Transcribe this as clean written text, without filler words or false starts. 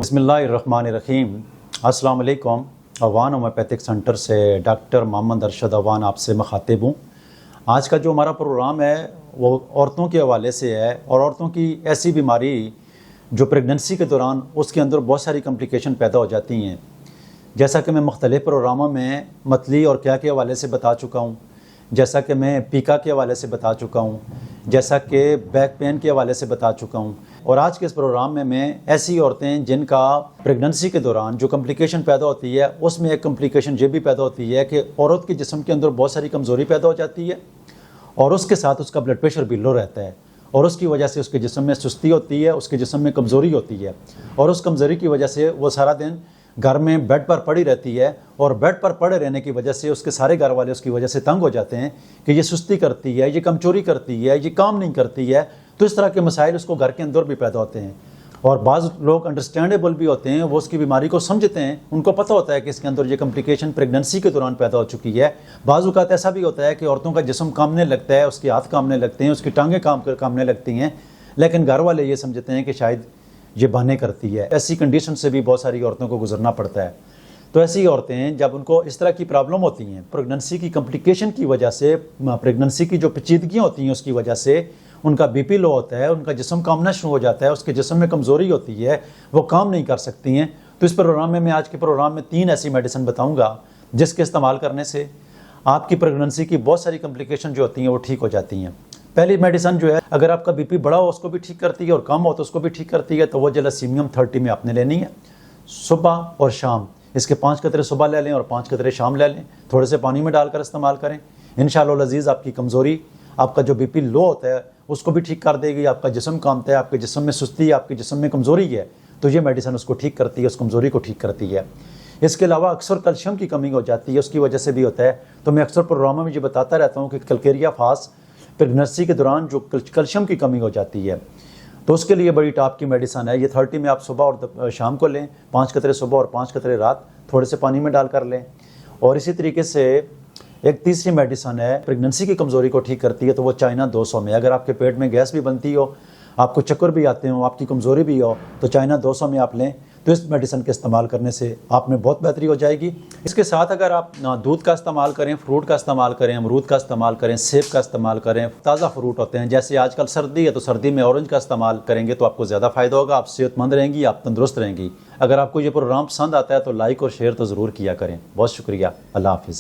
बिस्मिल्लाहिर्रहमानिर्रहीम। अस्सलाम वालेकुम। अवान होम्योपैथिक सेंटर से डॉक्टर मोहम्मद अरशद अवान आपसे मुखातिब हूँ। आज का जो हमारा प्रोग्राम है वो औरतों के हवाले से है, और औरतों की ऐसी बीमारी जो प्रेगनेंसी के दौरान उसके अंदर बहुत सारी कम्प्लिकेशन पैदा हो जाती हैं। जैसा कि मैं मुख्तलिफ़ प्रोग्रामों में मतली और क्या के हवाले से बता चुका हूँ, जैसा कि मैं पीका के हवाले से बता चुका हूँ, जैसा कि बैक पेन के हवाले से बता चुका हूँ। और आज के इस प्रोग्राम में मैं ऐसी औरतें जिनका प्रेगनेंसी के दौरान जो कम्प्लिकेशन पैदा होती है, उसमें एक कम्प्लिकेशन ये भी पैदा होती है कि औरत के जिस्म के अंदर बहुत सारी कमज़ोरी पैदा हो जाती है, और उसके साथ उसका ब्लड प्रेशर भी लो रहता है, और उसकी वजह से उसके जिस्म में सुस्ती होती है, उसके जिस्म में कमज़ोरी होती है, और उस कमज़ोरी की वजह से वो सारा दिन घर में बेड पर पड़ी रहती है, और बेड पर पड़े रहने की वजह से उसके सारे घर वाले उसकी वजह से तंग हो जाते हैं कि ये सुस्ती करती है, ये कमचोरी करती है, ये काम नहीं करती है। तो इस तरह के मसाइल उसको घर के अंदर भी पैदा होते हैं। और बाज़ लोग अंडरस्टैंडेबल भी होते हैं, वो उसकी बीमारी को समझते हैं, उनको पता होता है कि इसके अंदर ये कम्प्लिकेशन प्रेगनेंसी के दौरान पैदा हो चुकी है। बाज़ औक़ात ऐसा भी होता है कि औरतों का जिस्म कामने लगता है, उसके हाथ कामने लगते हैं, उसकी टांगें कामने लगती हैं, लेकिन घर वाले ये समझते हैं कि शायद ये बहाने करती है। ऐसी कंडीशन से भी बहुत सारी औरतों को गुजरना पड़ता है। तो ऐसी औरतें जब उनको इस तरह की प्रॉब्लम होती हैं, प्रेगनेंसी की कम्प्लिकेशन की वजह से, प्रेगनेंसी की जो पेचीदगियाँ होती हैं उसकी वजह से उनका बीपी लो होता है, उनका जिस्म कामना शुरू हो जाता है, उसके जिस्म में कमज़ोरी होती है, वो काम नहीं कर सकती हैं। तो इस प्रोग्राम में मैं आज के प्रोग्राम में 3 ऐसी मेडिसिन बताऊँगा जिसके इस्तेमाल करने से आपकी प्रेगनेंसी की बहुत सारी कम्प्लिकेशन जो होती हैं वो ठीक हो जाती हैं। पहली मेडिसिन जो है, अगर आपका बीपी बड़ा हो उसको भी ठीक करती है और कम हो तो उसको भी ठीक करती है, तो वो जलासीमियम 30 में आपने लेनी है। सुबह और शाम इसके 5 कतरे सुबह ले लें और 5 कतरे शाम ले लें, थोड़े से पानी में डालकर इस्तेमाल करें। इंशाअल्लाह अज़ीज़ आपकी कमज़ोरी, आपका जो बीपी लो होता है उसको भी ठीक कर देगी। आपका जिस्म कामता है, आपके जिस्म में सुस्ती है, आपके जिस्म में कमज़ोरी है, तो ये मेडिसिन उसको ठीक करती है, उस कमज़ोरी को ठीक करती है। इसके अलावा अक्सर कैल्शियम की कमी हो जाती है, उसकी वजह से भी होता है। तो मैं अक्सर प्रोग्रामों में ये बताता रहता हूँ कि कैलकेरिया फास प्रेगनेंसी के दौरान जो कैल्शियम की कमी हो जाती है, तो उसके लिए बड़ी टॉप की मेडिसिन है। ये 30 में आप सुबह और शाम को लें, 5 कतरे सुबह और 5 कतरे रात, थोड़े से पानी में डाल कर लें। और इसी तरीके से एक तीसरी मेडिसिन है, प्रेगनेंसी की कमज़ोरी को ठीक करती है, तो वो चाइना 200 में। अगर आपके पेट में गैस भी बनती हो, आपको चक्कर भी आते हो, आपकी कमज़ोरी भी हो, तो चाइना 200 में आप लें। तो इस मेडिसिन के इस्तेमाल करने से आप में बहुत बेहतरी हो जाएगी। इसके साथ अगर आप दूध का इस्तेमाल करें, फ्रूट का इस्तेमाल करें, अमरूद का इस्तेमाल करें, सेब का इस्तेमाल करें, ताज़ा फ्रूट होते हैं, जैसे आजकल सर्दी है तो सर्दी में ऑरेंज का इस्तेमाल करेंगे तो आपको ज़्यादा फ़ायदा होगा, आप सेहतमंद रहेंगी, आप तंदुरुस्त रहेंगी। अगर आपको ये प्रोग्राम पसंद आता है तो लाइक और शेयर तो ज़रूर किया करें। बहुत शुक्रिया। अल्लाह हाफ़िज़।